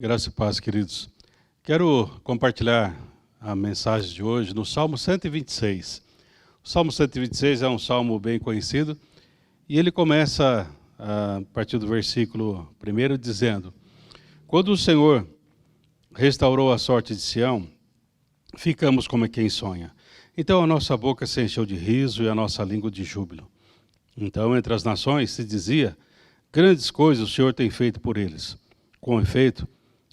Graça e paz, queridos. Quero compartilhar a mensagem de hoje no Salmo 126. O Salmo 126 é um salmo bem conhecido e ele começa a partir do versículo 1 dizendo: Quando o Senhor restaurou a sorte de Sião, ficamos como quem sonha. Então a nossa boca se encheu de riso e a nossa língua de júbilo. Então entre as nações se dizia: grandes coisas o Senhor tem feito por eles. Com efeito,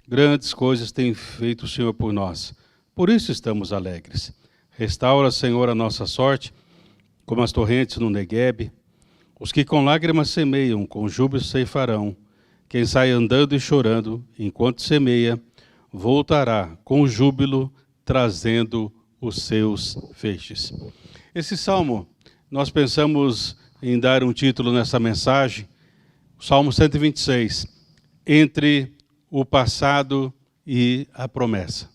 grandes coisas tem feito o Senhor por nós. Por isso estamos alegres. Restaura, Senhor, a nossa sorte, como as torrentes no Neguebe. Os que com lágrimas semeiam, com júbilo ceifarão. Quem sai andando e chorando, enquanto semeia, voltará com júbilo, trazendo os seus feixes. Esse salmo, nós pensamos em dar um título nessa mensagem, Salmo 126, entre o passado e a promessa.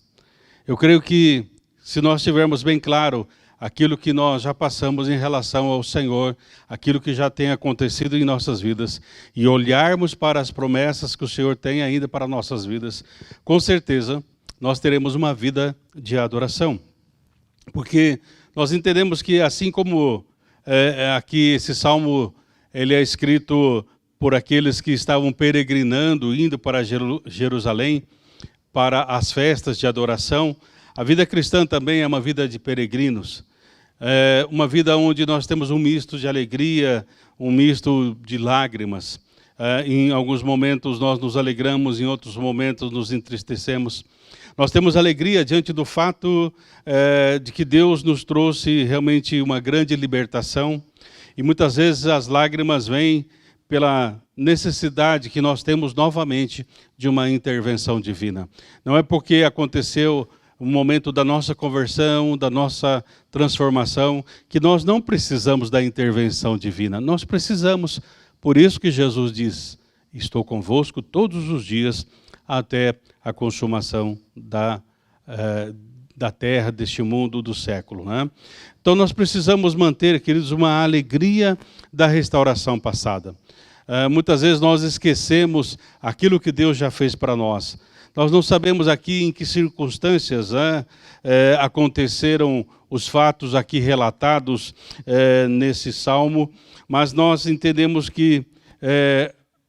Eu creio que, se nós tivermos bem claro aquilo que nós já passamos em relação ao Senhor, aquilo que já tem acontecido em nossas vidas, e olharmos para as promessas que o Senhor tem ainda para nossas vidas, com certeza nós teremos uma vida de adoração. Porque nós entendemos que, assim como aqui esse salmo ele é escrito por aqueles que estavam peregrinando, indo para Jerusalém, para as festas de adoração, a vida cristã também é uma vida de peregrinos. É uma vida onde nós temos um misto de alegria, um misto de lágrimas. Em alguns momentos nós nos alegramos, em outros momentos nos entristecemos. Nós temos alegria diante do fato de que Deus nos trouxe realmente uma grande libertação. E muitas vezes as lágrimas vêm pela necessidade que nós temos novamente de uma intervenção divina. Não é porque aconteceu o momento da nossa conversão, da nossa transformação, que nós não precisamos da intervenção divina. Nós precisamos, por isso que Jesus diz: estou convosco todos os dias até a consumação da terra, deste mundo, do século, né? Então nós precisamos manter, queridos, uma alegria da restauração passada. Muitas vezes nós esquecemos aquilo que Deus já fez para nós. Nós não sabemos aqui em que circunstâncias aconteceram os fatos aqui relatados nesse salmo, mas nós entendemos que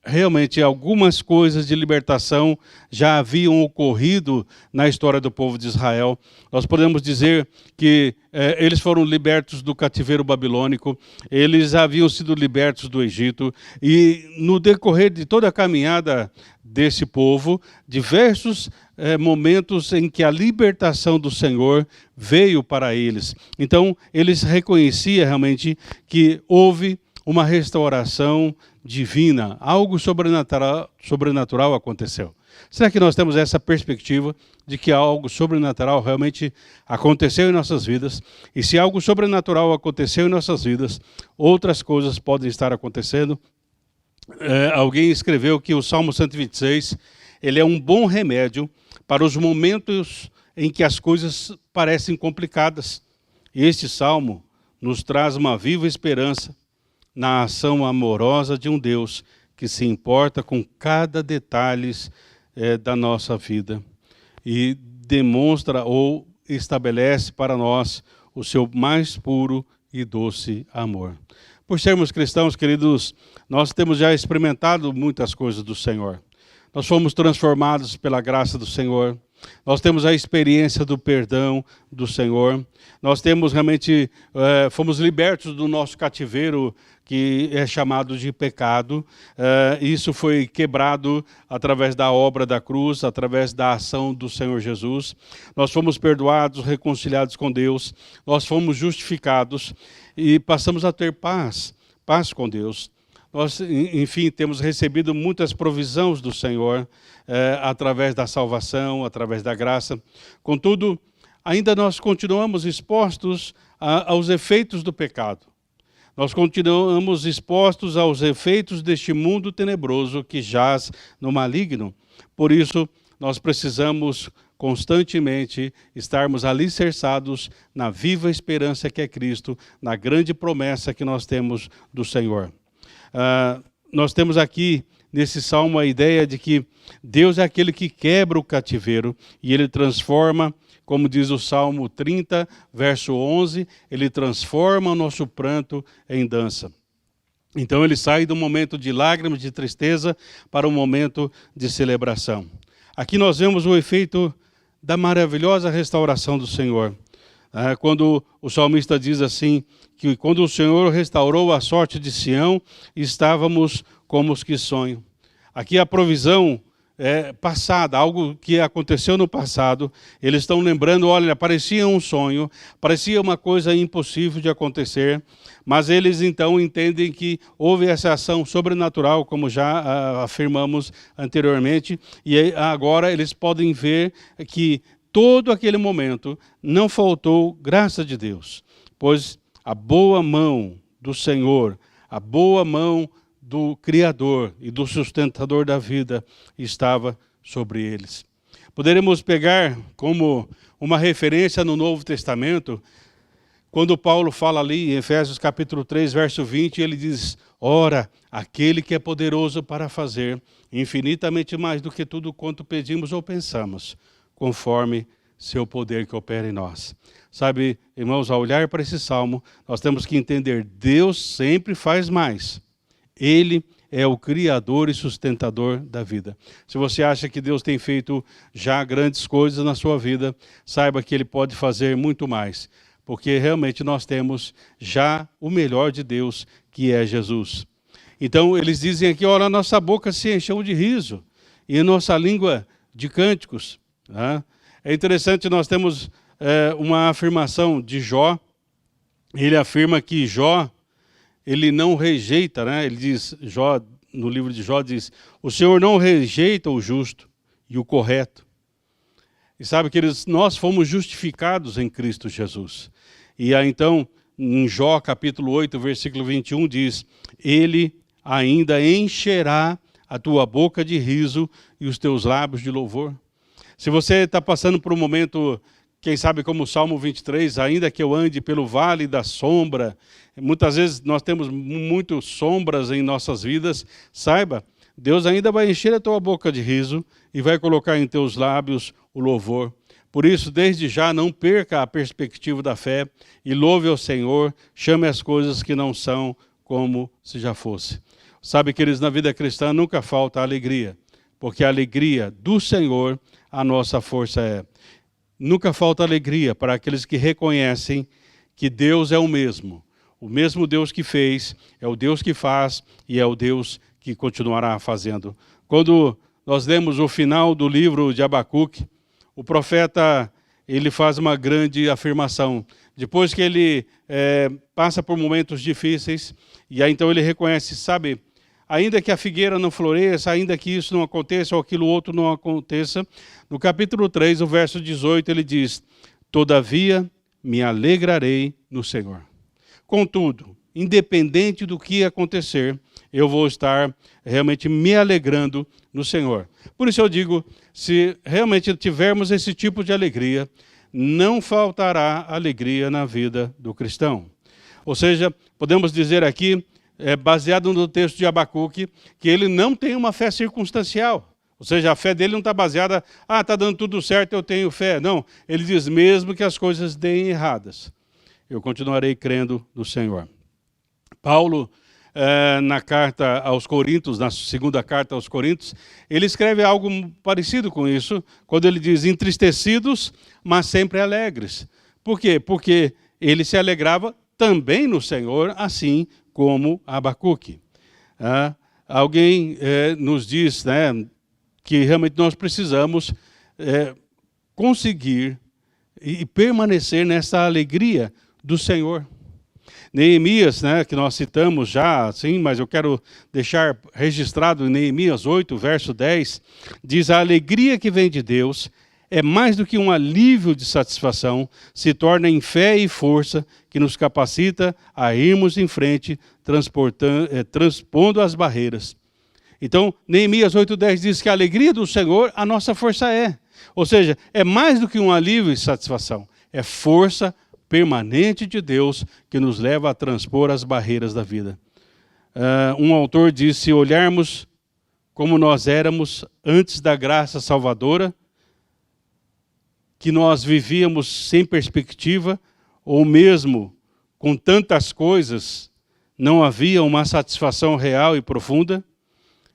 realmente algumas coisas de libertação já haviam ocorrido na história do povo de Israel. Nós podemos dizer que eles foram libertos do cativeiro babilônico, eles haviam sido libertos do Egito, e no decorrer de toda a caminhada desse povo, diversos momentos em que a libertação do Senhor veio para eles. Então, eles reconheciam realmente que houve uma restauração divina, algo sobrenatural aconteceu. Será que nós temos essa perspectiva de que algo sobrenatural realmente aconteceu em nossas vidas? E se algo sobrenatural aconteceu em nossas vidas, outras coisas podem estar acontecendo. Alguém escreveu que o Salmo 126 ele é um bom remédio para os momentos em que as coisas parecem complicadas. E este salmo nos traz uma viva esperança na ação amorosa de um Deus que se importa com cada detalhe da nossa vida e demonstra ou estabelece para nós o seu mais puro e doce amor. Por sermos cristãos, queridos, nós temos já experimentado muitas coisas do Senhor. Nós fomos transformados pela graça do Senhor. Nós temos a experiência do perdão do Senhor. Nós temos realmente, fomos libertos do nosso cativeiro, que é chamado de pecado. Isso foi quebrado através da obra da cruz, através da ação do Senhor Jesus. Nós fomos perdoados, reconciliados com Deus. Nós fomos justificados e passamos a ter paz com Deus. Nós, enfim, temos recebido muitas provisões do Senhor através da salvação, através da graça. Contudo, ainda nós continuamos expostos aos efeitos do pecado. Nós continuamos expostos aos efeitos deste mundo tenebroso que jaz no maligno. Por isso, nós precisamos constantemente estarmos alicerçados na viva esperança que é Cristo, na grande promessa que nós temos do Senhor. Nós temos aqui nesse salmo a ideia de que Deus é aquele que quebra o cativeiro e ele transforma, como diz o Salmo 30, verso 11, ele transforma o nosso pranto em dança. Então ele sai do momento de lágrimas, de tristeza, para um momento de celebração. Aqui nós vemos o efeito da maravilhosa restauração do Senhor. Quando o salmista diz assim, que quando o Senhor restaurou a sorte de Sião, estávamos como os que sonham. Aqui a provisão passada, algo que aconteceu no passado, eles estão lembrando, olha, parecia um sonho, parecia uma coisa impossível de acontecer, mas eles então entendem que houve essa ação sobrenatural, como já afirmamos anteriormente, e agora eles podem ver que todo aquele momento não faltou graça de Deus, pois a boa mão do Senhor, a boa mão do Criador e do sustentador da vida estava sobre eles. Poderemos pegar como uma referência no Novo Testamento, quando Paulo fala ali em Efésios capítulo 3, verso 20, ele diz, ora, aquele que é poderoso para fazer infinitamente mais do que tudo quanto pedimos ou pensamos, conforme seu poder que opera em nós. Sabe, irmãos, ao olhar para esse salmo, nós temos que entender, Deus sempre faz mais. Ele é o Criador e sustentador da vida. Se você acha que Deus tem feito já grandes coisas na sua vida, saiba que Ele pode fazer muito mais, porque realmente nós temos já o melhor de Deus, que é Jesus. Então eles dizem aqui, olha, nossa boca se encheu de riso e nossa língua de cânticos. É interessante, nós temos uma afirmação de Jó. Ele afirma que Jó, ele não rejeita, ele diz, Jó, no livro de Jó diz, o Senhor não rejeita o justo e o correto. E sabe, queridos, nós fomos justificados em Cristo Jesus. E aí então, em Jó capítulo 8, versículo 21 diz, ele ainda encherá a tua boca de riso e os teus lábios de louvor. Se você está passando por um momento, quem sabe como o Salmo 23, ainda que eu ande pelo vale da sombra, muitas vezes nós temos muitas sombras em nossas vidas, saiba, Deus ainda vai encher a tua boca de riso e vai colocar em teus lábios o louvor. Por isso, desde já, não perca a perspectiva da fé e louve ao Senhor, chame as coisas que não são como se já fosse. Sabe, queridos, na vida cristã nunca falta alegria, porque a alegria do Senhor a nossa força é. Nunca falta alegria para aqueles que reconhecem que Deus é o mesmo Deus que fez, é o Deus que faz e é o Deus que continuará fazendo. Quando nós lemos o final do livro de Abacuque, o profeta ele faz uma grande afirmação. Depois que ele passa por momentos difíceis, e aí então ele reconhece, sabe, ainda que a figueira não floresça, ainda que isso não aconteça ou aquilo outro não aconteça, no capítulo 3, o verso 18, ele diz, todavia me alegrarei no Senhor. Contudo, independente do que acontecer, eu vou estar realmente me alegrando no Senhor. Por isso eu digo, se realmente tivermos esse tipo de alegria, não faltará alegria na vida do cristão. Ou seja, podemos dizer aqui, baseado no texto de Abacuque, que ele não tem uma fé circunstancial. Ou seja, a fé dele não está baseada, está dando tudo certo, eu tenho fé. Não, ele diz, mesmo que as coisas deem erradas, eu continuarei crendo no Senhor. Paulo, na carta aos Coríntios, na segunda carta aos Coríntios, ele escreve algo parecido com isso, quando ele diz, entristecidos, mas sempre alegres. Por quê? Porque ele se alegrava também no Senhor, assim como Abacuque. Alguém nos diz, que realmente nós precisamos conseguir e permanecer nessa alegria do Senhor. Neemias, que nós citamos já, assim, mas eu quero deixar registrado em Neemias 8, verso 10, diz, a alegria que vem de Deus é mais do que um alívio de satisfação, se torna em fé e força que nos capacita a irmos em frente, transpondo as barreiras. Então, Neemias 8:10 diz que a alegria do Senhor, a nossa força é. Ou seja, é mais do que um alívio e satisfação. É força permanente de Deus que nos leva a transpor as barreiras da vida. Um autor diz, se olharmos como nós éramos antes da graça salvadora, que nós vivíamos sem perspectiva, ou mesmo com tantas coisas, não havia uma satisfação real e profunda,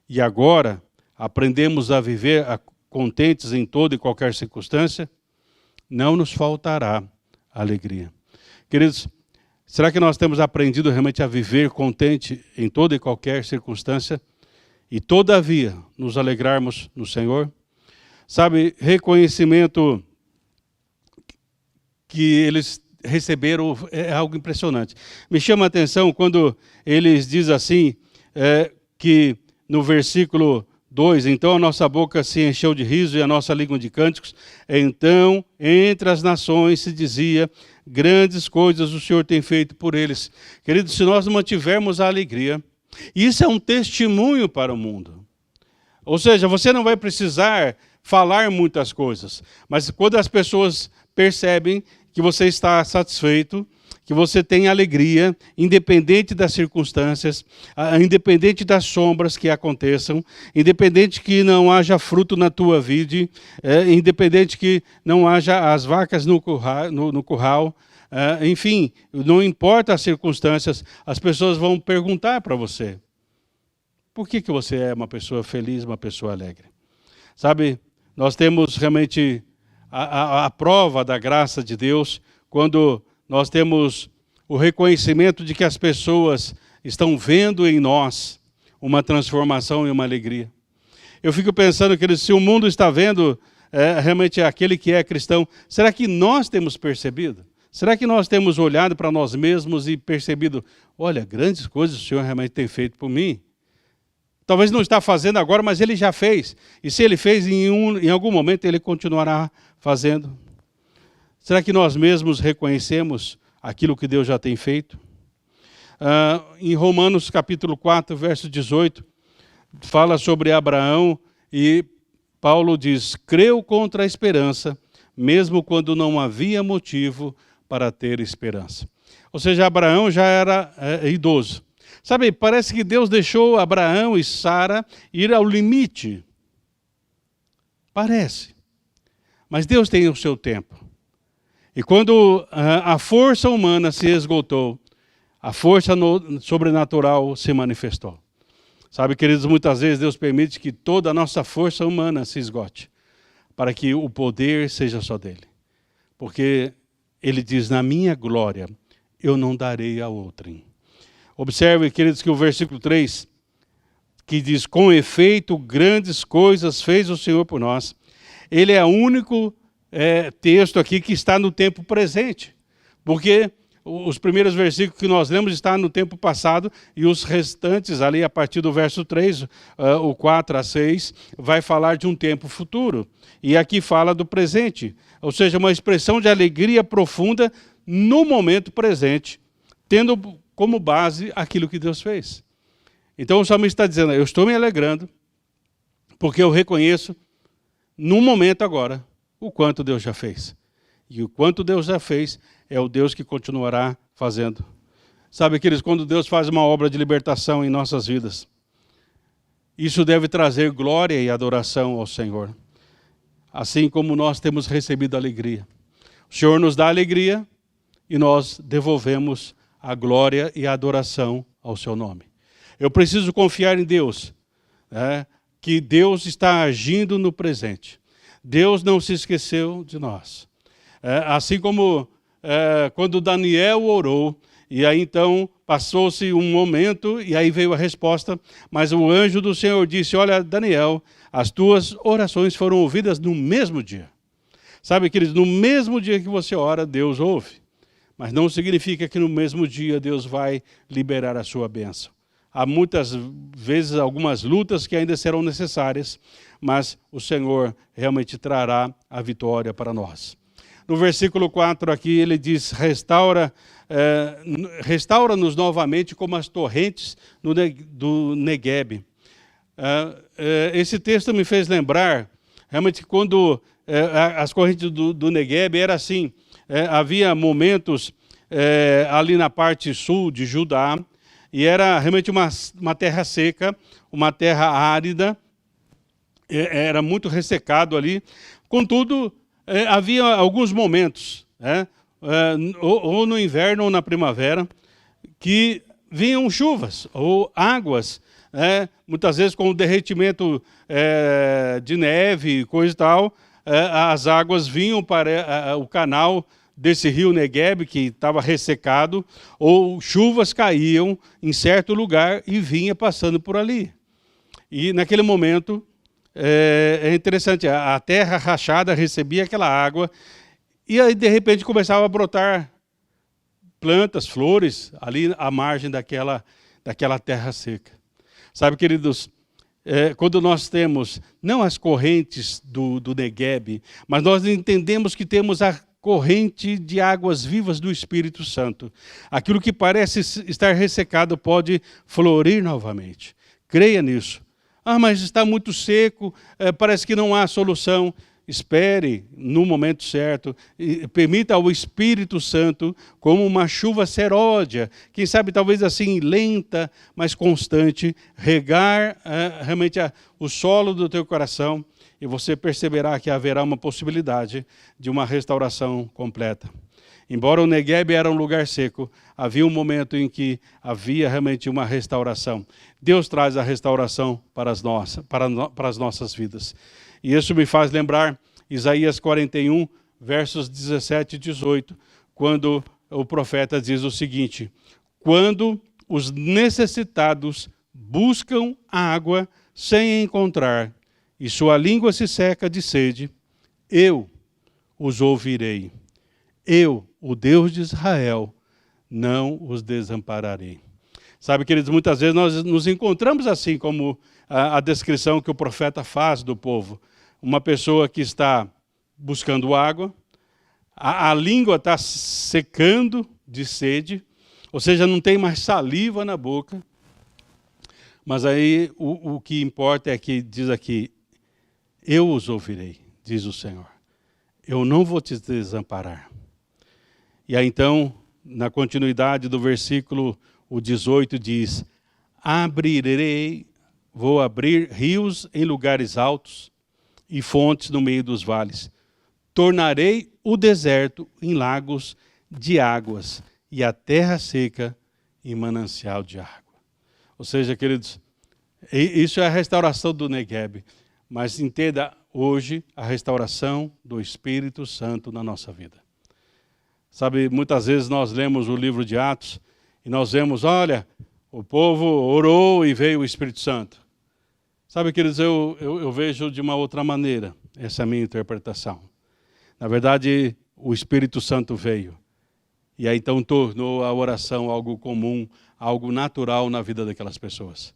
e agora aprendemos a viver contentes em toda e qualquer circunstância, não nos faltará alegria. Queridos, será que nós temos aprendido realmente a viver contente em toda e qualquer circunstância e todavia nos alegrarmos no Senhor? Sabe, reconhecimento que eles receberam é algo impressionante. Me chama a atenção quando eles dizem assim, que no versículo 2, então a nossa boca se encheu de riso e a nossa língua de cânticos. Então, entre as nações se dizia, grandes coisas o Senhor tem feito por eles. Queridos, se nós mantivermos a alegria, isso é um testemunho para o mundo. Ou seja, você não vai precisar falar muitas coisas, mas quando as pessoas percebem que você está satisfeito, que você tem alegria, independente das circunstâncias, independente das sombras que aconteçam, independente que não haja fruto na tua vida, independente que não haja as vacas no curral, enfim, não importa as circunstâncias, as pessoas vão perguntar para você, por que você é uma pessoa feliz, uma pessoa alegre? Sabe, nós temos realmente a prova da graça de Deus quando nós temos o reconhecimento de que as pessoas estão vendo em nós uma transformação e uma alegria. Eu fico pensando que se o mundo está vendo realmente aquele que é cristão, será que nós temos percebido? Será que nós temos olhado para nós mesmos e percebido, olha, grandes coisas o Senhor realmente tem feito por mim? Talvez não está fazendo agora, mas Ele já fez. E se Ele fez, em algum momento Ele continuará fazendo. Será que nós mesmos reconhecemos aquilo que Deus já tem feito? Em Romanos capítulo 4, verso 18, fala sobre Abraão e Paulo diz, creu contra a esperança, mesmo quando não havia motivo para ter esperança. Ou seja, Abraão já era idoso. Sabe, parece que Deus deixou Abraão e Sara ir ao limite. Parece. Mas Deus tem o seu tempo. E quando a força humana se esgotou, a força sobrenatural se manifestou. Sabe, queridos, muitas vezes Deus permite que toda a nossa força humana se esgote, para que o poder seja só dele. Porque Ele diz, na minha glória, eu não darei a outrem. Observe, queridos, que o versículo 3, que diz, com efeito, grandes coisas fez o Senhor por nós. Ele é o único texto aqui que está no tempo presente. Porque os primeiros versículos que nós lemos estão no tempo passado e os restantes, ali a partir do verso 3, o 4 a 6, vai falar de um tempo futuro. E aqui fala do presente. Ou seja, uma expressão de alegria profunda no momento presente, tendo como base aquilo que Deus fez. Então o salmista está dizendo, eu estou me alegrando, porque eu reconheço, no momento agora, o quanto Deus já fez. E o quanto Deus já fez, é o Deus que continuará fazendo. Sabe, queridos, quando Deus faz uma obra de libertação em nossas vidas, isso deve trazer glória e adoração ao Senhor. Assim como nós temos recebido alegria. O Senhor nos dá alegria e nós devolvemos a glória e a adoração ao seu nome. Eu preciso confiar em Deus, que Deus está agindo no presente. Deus não se esqueceu de nós. Assim como quando Daniel orou, e aí então passou-se um momento, e aí veio a resposta, mas o anjo do Senhor disse, olha, Daniel, as tuas orações foram ouvidas no mesmo dia. Sabe, queridos, no mesmo dia que você ora, Deus ouve. Mas não significa que no mesmo dia Deus vai liberar a sua bênção. Há muitas vezes algumas lutas que ainda serão necessárias, mas o Senhor realmente trará a vitória para nós. No versículo 4 aqui ele diz, restaura-nos novamente como as torrentes do Negueb. Esse texto me fez lembrar, realmente quando as correntes do Negueb era assim, havia momentos ali na parte sul de Judá, e era realmente uma terra seca, uma terra árida, era muito ressecado ali. Contudo, havia alguns momentos, ou no inverno ou na primavera, que vinham chuvas ou águas, muitas vezes com o derretimento de neve, coisa e tal, as águas vinham para o canal desse rio Negueb, que estava ressecado, ou chuvas caíam em certo lugar e vinha passando por ali. E naquele momento, é interessante, a terra rachada recebia aquela água e aí de repente começava a brotar plantas, flores, ali à margem daquela terra seca. Sabe, queridos, quando nós temos, não as correntes do Negueb, mas nós entendemos que temos a corrente de águas vivas do Espírito Santo. Aquilo que parece estar ressecado pode florir novamente. Creia nisso. Ah, mas está muito seco, parece que não há solução. Espere no momento certo, e permita ao Espírito Santo, como uma chuva seródia, quem sabe talvez assim lenta, mas constante, regar realmente o solo do teu coração, e você perceberá que haverá uma possibilidade de uma restauração completa. Embora o Negueb era um lugar seco, havia um momento em que havia realmente uma restauração. Deus traz a restauração para as nossas vidas. E isso me faz lembrar Isaías 41, versos 17 e 18, quando o profeta diz o seguinte: quando os necessitados buscam água sem encontrar, e sua língua se seca de sede, eu os ouvirei. Eu, o Deus de Israel, não os desampararei. Sabe, queridos, muitas vezes nós nos encontramos assim, como a descrição que o profeta faz do povo. Uma pessoa que está buscando água, a língua está secando de sede, ou seja, não tem mais saliva na boca. Mas aí o que importa é que diz aqui: eu os ouvirei, diz o Senhor. Eu não vou te desamparar. E aí então, na continuidade do versículo, o 18 diz: vou abrir rios em lugares altos e fontes no meio dos vales. Tornarei o deserto em lagos de águas e a terra seca em manancial de água. Ou seja, queridos, isso é a restauração do Negueb. Mas entenda hoje a restauração do Espírito Santo na nossa vida. Sabe, muitas vezes nós lemos o livro de Atos e nós vemos, olha, o povo orou e veio o Espírito Santo. Sabe, queridos, eu vejo de uma outra maneira essa minha interpretação. Na verdade, o Espírito Santo veio. E aí então tornou a oração algo comum, algo natural na vida daquelas pessoas.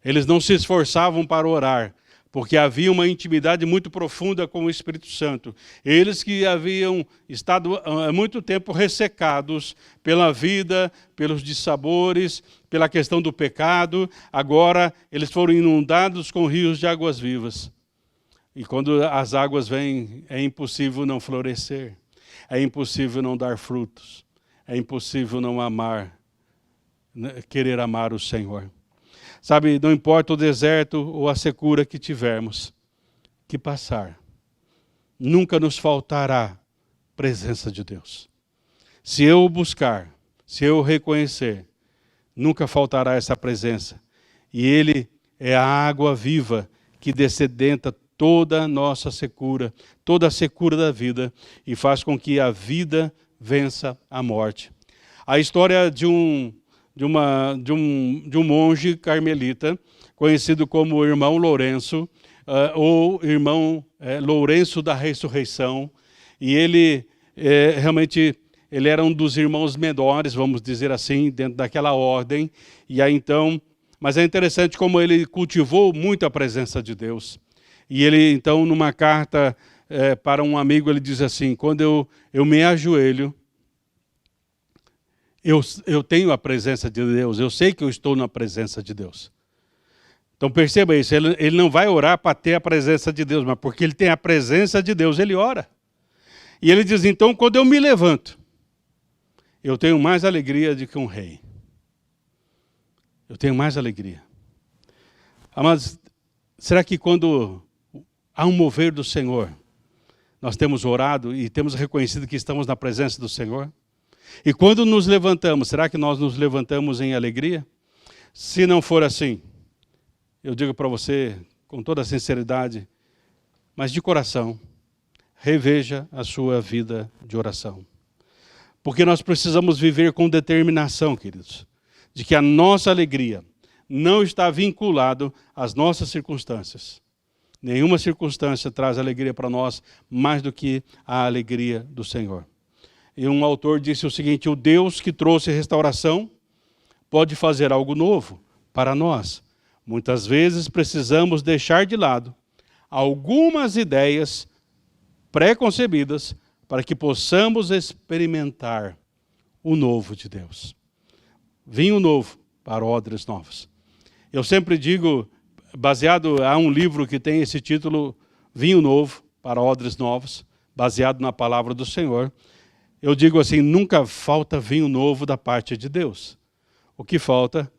Eles não se esforçavam para orar, porque havia uma intimidade muito profunda com o Espírito Santo. Eles que haviam estado há muito tempo ressecados pela vida, pelos dissabores, pela questão do pecado, agora eles foram inundados com rios de águas vivas. E quando as águas vêm, é impossível não florescer, é impossível não dar frutos, é impossível não amar, querer amar o Senhor. Sabe, não importa o deserto ou a secura que tivermos que passar, nunca nos faltará presença de Deus. Se eu o buscar, se eu o reconhecer, nunca faltará essa presença. E Ele é a água viva que dessedenta toda a nossa secura, toda a secura da vida e faz com que a vida vença a morte. A história de um monge carmelita, conhecido como irmão Lourenço, ou irmão Lourenço da Ressurreição, e ele realmente ele era um dos irmãos menores, vamos dizer assim, dentro daquela ordem, e aí então, mas é interessante como ele cultivou muito a presença de Deus. E ele então, numa carta para um amigo, ele diz assim: quando eu me ajoelho, eu tenho a presença de Deus, eu sei que eu estou na presença de Deus. Então perceba isso, ele não vai orar para ter a presença de Deus, mas porque ele tem a presença de Deus, ele ora. E ele diz, então, quando eu me levanto, eu tenho mais alegria do que um rei. Eu tenho mais alegria. Mas será que quando há um mover do Senhor. Nós temos orado e temos reconhecido que estamos na presença do Senhor. E quando nos levantamos, será que nós nos levantamos em alegria? Se não for assim, eu digo para você com toda a sinceridade, mas de coração, reveja a sua vida de oração. Porque nós precisamos viver com determinação, queridos, de que a nossa alegria não está vinculada às nossas circunstâncias. Nenhuma circunstância traz alegria para nós mais do que a alegria do Senhor. E um autor disse o seguinte: o Deus que trouxe restauração pode fazer algo novo para nós. Muitas vezes precisamos deixar de lado algumas ideias pré-concebidas para que possamos experimentar o novo de Deus. Vinho novo para odres novos. Eu sempre digo, baseado a um livro que tem esse título, Vinho Novo para Odres Novos, baseado na palavra do Senhor, eu digo assim, nunca falta vinho novo da parte de Deus. O que falta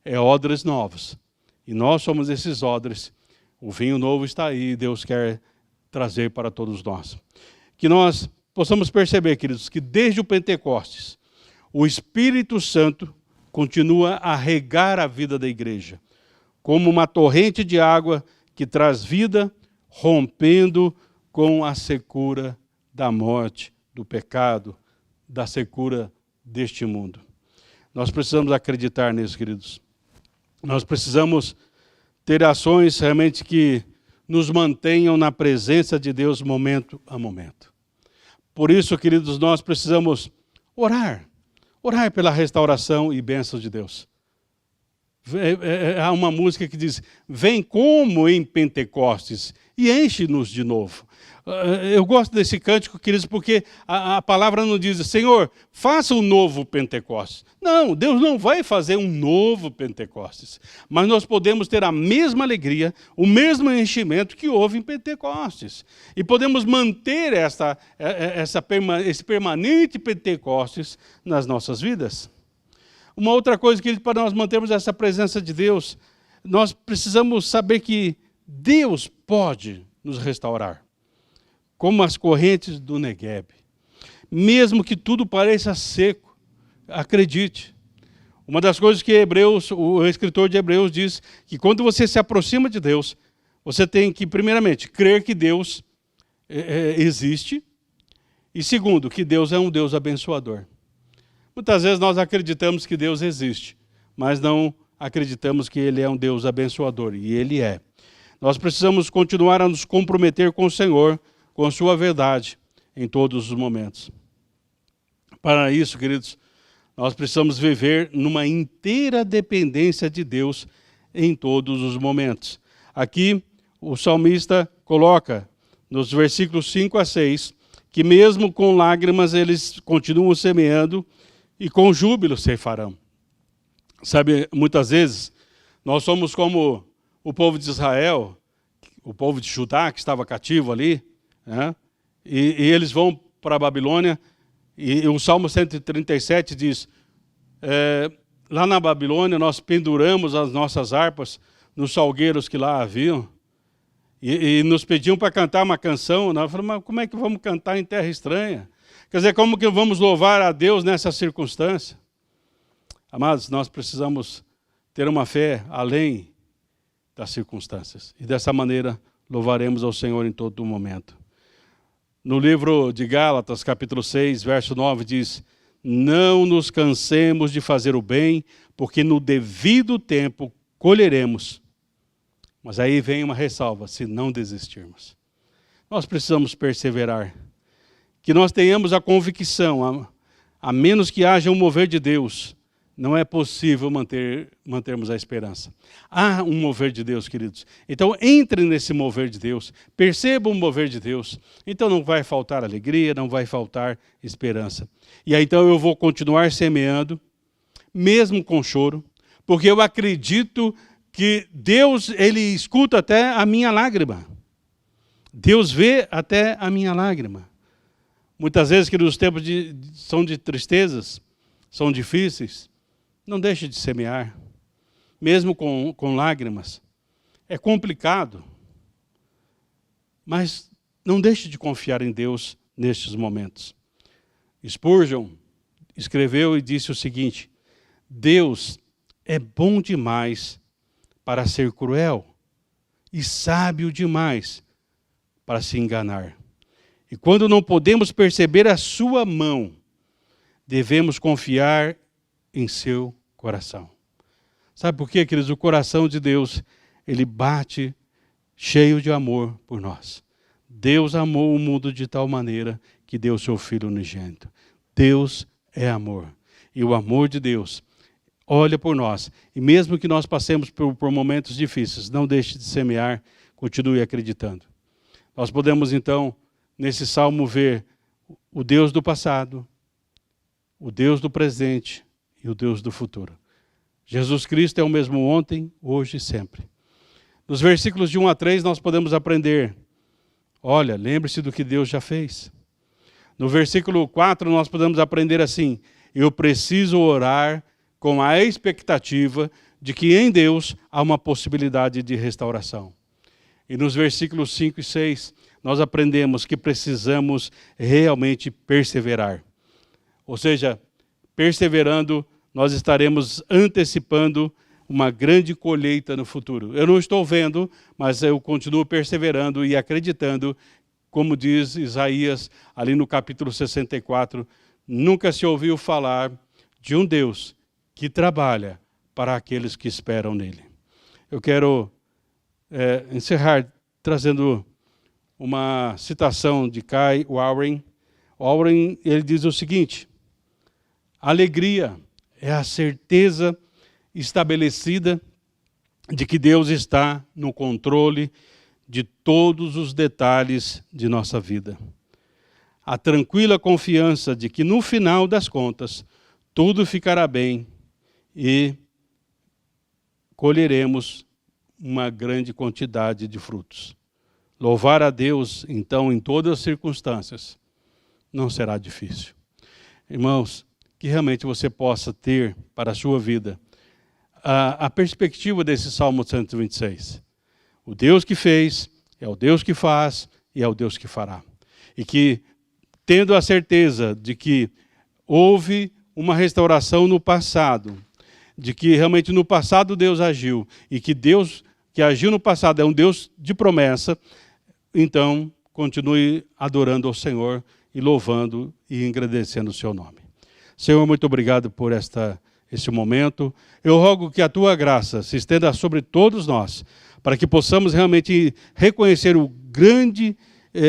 é odres novos. E nós somos esses odres. O vinho novo está aí, Deus quer trazer para todos nós. Que nós possamos perceber, queridos, que desde o Pentecostes, o Espírito Santo continua a regar a vida da igreja, como uma torrente de água que traz vida, rompendo com a secura da morte, do pecado, da secura deste mundo. Nós precisamos acreditar nisso, queridos. Nós precisamos ter ações realmente que nos mantenham na presença de Deus momento a momento. Por isso, queridos, nós precisamos orar pela restauração e bênçãos de Deus. Há uma música que diz, vem como em Pentecostes e enche-nos de novo. Eu gosto desse cântico, queridos, porque a palavra não diz, Senhor, faça um novo Pentecostes. Não, Deus não vai fazer um novo Pentecostes. Mas nós podemos ter a mesma alegria, o mesmo enchimento que houve em Pentecostes. E podemos manter esse permanente Pentecostes nas nossas vidas. Uma outra coisa, queridos, para nós mantermos essa presença de Deus, nós precisamos saber que Deus pode nos restaurar. Como as correntes do Negueb. Mesmo que tudo pareça seco, acredite. Uma das coisas que o escritor de Hebreus diz, que quando você se aproxima de Deus, você tem que, primeiramente, crer que Deus existe, e segundo, que Deus é um Deus abençoador. Muitas vezes nós acreditamos que Deus existe, mas não acreditamos que Ele é um Deus abençoador, e Ele é. Nós precisamos continuar a nos comprometer com o Senhor, com a sua verdade em todos os momentos. Para isso, queridos, nós precisamos viver numa inteira dependência de Deus em todos os momentos. Aqui, o salmista coloca, nos versículos 5 a 6, que mesmo com lágrimas eles continuam semeando e com júbilo ceifarão. Sabe, muitas vezes, nós somos como o povo de Israel, o povo de Judá, que estava cativo ali, né? E eles vão para a Babilônia, e o Salmo 137 diz, lá na Babilônia nós penduramos as nossas harpas nos salgueiros que lá haviam, e nos pediam para cantar uma canção. Nós falamos, mas como é que vamos cantar em terra estranha? Quer dizer, como que vamos louvar a Deus nessa circunstância? Amados, nós precisamos ter uma fé além das circunstâncias, e dessa maneira louvaremos ao Senhor em todo momento. No livro de Gálatas, capítulo 6, verso 9, diz, não nos cansemos de fazer o bem, porque no devido tempo colheremos. Mas aí vem uma ressalva, se não desistirmos. Nós precisamos perseverar. Que nós tenhamos a convicção, a menos que haja um mover de Deus, não é possível mantermos a esperança. Há um mover de Deus, queridos. Então, entre nesse mover de Deus. Perceba o mover de Deus. Então, não vai faltar alegria, não vai faltar esperança. E aí, então, eu vou continuar semeando, mesmo com choro, porque eu acredito que Deus, Ele escuta até a minha lágrima. Deus vê até a minha lágrima. Muitas vezes, queridos, os tempos são de tristezas, são difíceis. Não deixe de semear, mesmo com lágrimas. É complicado. Mas não deixe de confiar em Deus nestes momentos. Spurgeon escreveu e disse o seguinte: Deus é bom demais para ser cruel e sábio demais para se enganar. E quando não podemos perceber a sua mão, devemos confiar em seu coração. Sabe por quê, queridos? O coração de Deus, ele bate cheio de amor por nós. Deus amou o mundo de tal maneira que deu seu Filho unigênito. Deus é amor. E o amor de Deus olha por nós. E mesmo que nós passemos por momentos difíceis, não deixe de semear, continue acreditando. Nós podemos então, nesse salmo, ver o Deus do passado, o Deus do presente e o Deus do futuro. Jesus Cristo é o mesmo ontem, hoje e sempre. Nos versículos de 1 a 3 nós podemos aprender: olha, lembre-se do que Deus já fez. No versículo 4 nós podemos aprender assim: eu preciso orar com a expectativa de que em Deus há uma possibilidade de restauração. E nos versículos 5 e 6 nós aprendemos que precisamos realmente perseverar. Ou seja, perseverando, nós estaremos antecipando uma grande colheita no futuro. Eu não estou vendo, mas eu continuo perseverando e acreditando, como diz Isaías, ali no capítulo 64, nunca se ouviu falar de um Deus que trabalha para aqueles que esperam nele. Eu quero encerrar trazendo uma citação de Kai Warren. Warren, ele diz o seguinte: alegria é a certeza estabelecida de que Deus está no controle de todos os detalhes de nossa vida. A tranquila confiança de que no final das contas tudo ficará bem e colheremos uma grande quantidade de frutos. Louvar a Deus, então, em todas as circunstâncias, não será difícil. Irmãos, que realmente você possa ter para a sua vida a perspectiva desse Salmo 126. O Deus que fez, é o Deus que faz e é o Deus que fará. E que, tendo a certeza de que houve uma restauração no passado, de que realmente no passado Deus agiu, e que Deus que agiu no passado é um Deus de promessa, então continue adorando ao Senhor e louvando e engrandecendo o seu nome. Senhor, muito obrigado por esse momento. Eu rogo que a tua graça se estenda sobre todos nós, para que possamos realmente reconhecer o grande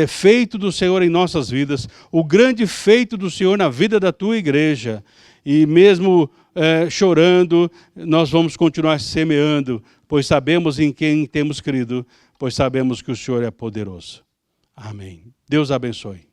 feito do Senhor em nossas vidas, o grande feito do Senhor na vida da tua igreja. E mesmo chorando, nós vamos continuar semeando, pois sabemos em quem temos crido, pois sabemos que o Senhor é poderoso. Amém. Deus abençoe.